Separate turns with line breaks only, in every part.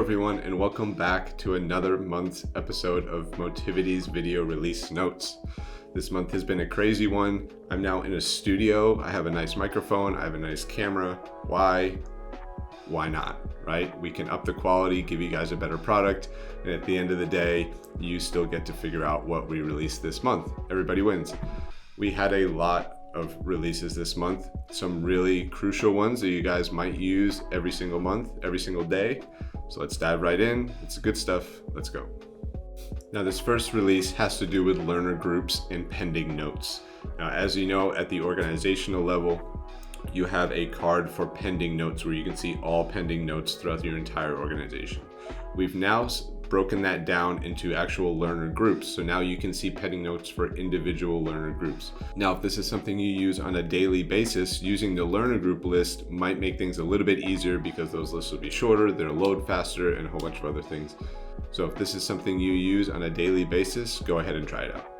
everyone, and welcome back to another month's episode of Motivity's video release notes. This month has been a crazy one. I'm now in a studio. I have a nice microphone. I have a nice camera. Why not, right? We can up the quality, give you guys a better product, and at the end of the day, you still get to figure out what we released this month. Everybody wins. We had a lot of releases this month, some really crucial ones that you guys might use every single month, every single day. So let's dive right in. It's good stuff. Let's go. Now, this first release has to do with learner groups and pending notes. Now, as you know, at the organizational level, you have a card for pending notes where you can see all pending notes throughout your entire organization. We've now broken that down into actual learner groups. So now you can see pending notes for individual learner groups. Now, if this is something you use on a daily basis, using the learner group list might make things a little bit easier because those lists will be shorter, they'll load faster, and a whole bunch of other things. So if this is something you use on a daily basis, go ahead and try it out.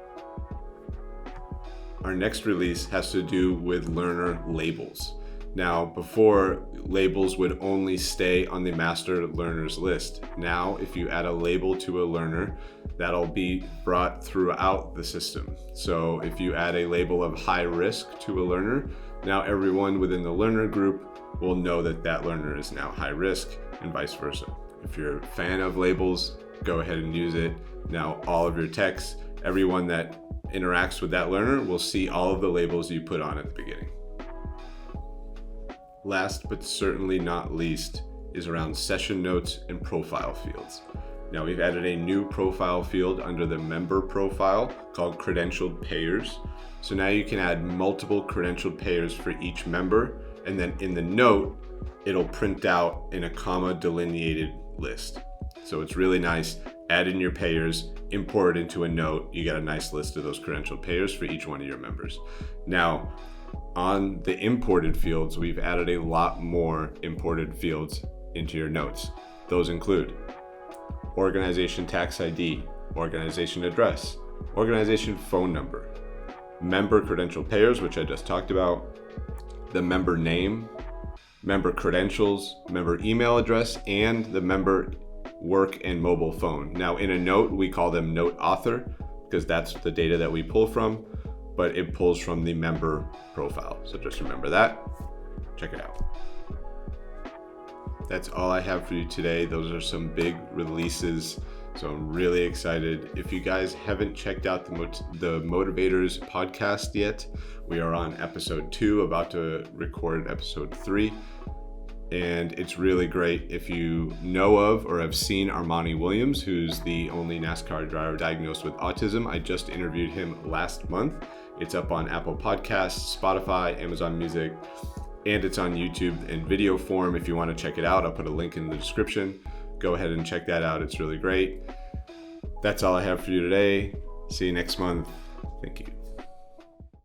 Our next release has to do with learner labels. Now, before, labels would only stay on the master learners list. Now, if you add a label to a learner, that'll be brought throughout the system. So if you add a label of high risk to a learner, now everyone within the learner group will know that that learner is now high risk, and vice versa. If you're a fan of labels, go ahead and use it. Now, all of your texts, everyone that interacts with that learner will see all of the labels you put on at the beginning. Last but certainly not least is around session notes and profile fields. Now, we've added a new profile field under the member profile called credentialed payers. So now you can add multiple credentialed payers for each member, and then in the note, it'll print out in a comma delineated list. So it's really nice. Add in your payers, import it into a note. You got a nice list of those credentialed payers for each one of your members. Now, on the imported fields, we've added a lot more imported fields into your notes. Those include organization tax ID, organization address, organization phone number, member credential payers, which I just talked about, the member name, member credentials, member email address, and the member work and mobile phone. Now, in a note, we call them note author because that's the data that we pull from, but it pulls from the member profile. So just remember that. Check it out. That's all I have for you today. Those are some big releases, so I'm really excited. If you guys haven't checked out the Motivators podcast yet, we are on episode 2, about to record episode 3. And it's really great. If you know of or have seen Armani Williams, who's the only NASCAR driver diagnosed with autism, I just interviewed him last month. It's up on Apple Podcasts, Spotify, Amazon Music, and it's on YouTube in video form. If you want to check it out, I'll put a link in the description. Go ahead and check that out. It's really great. That's all I have for you today. See you next month. Thank you.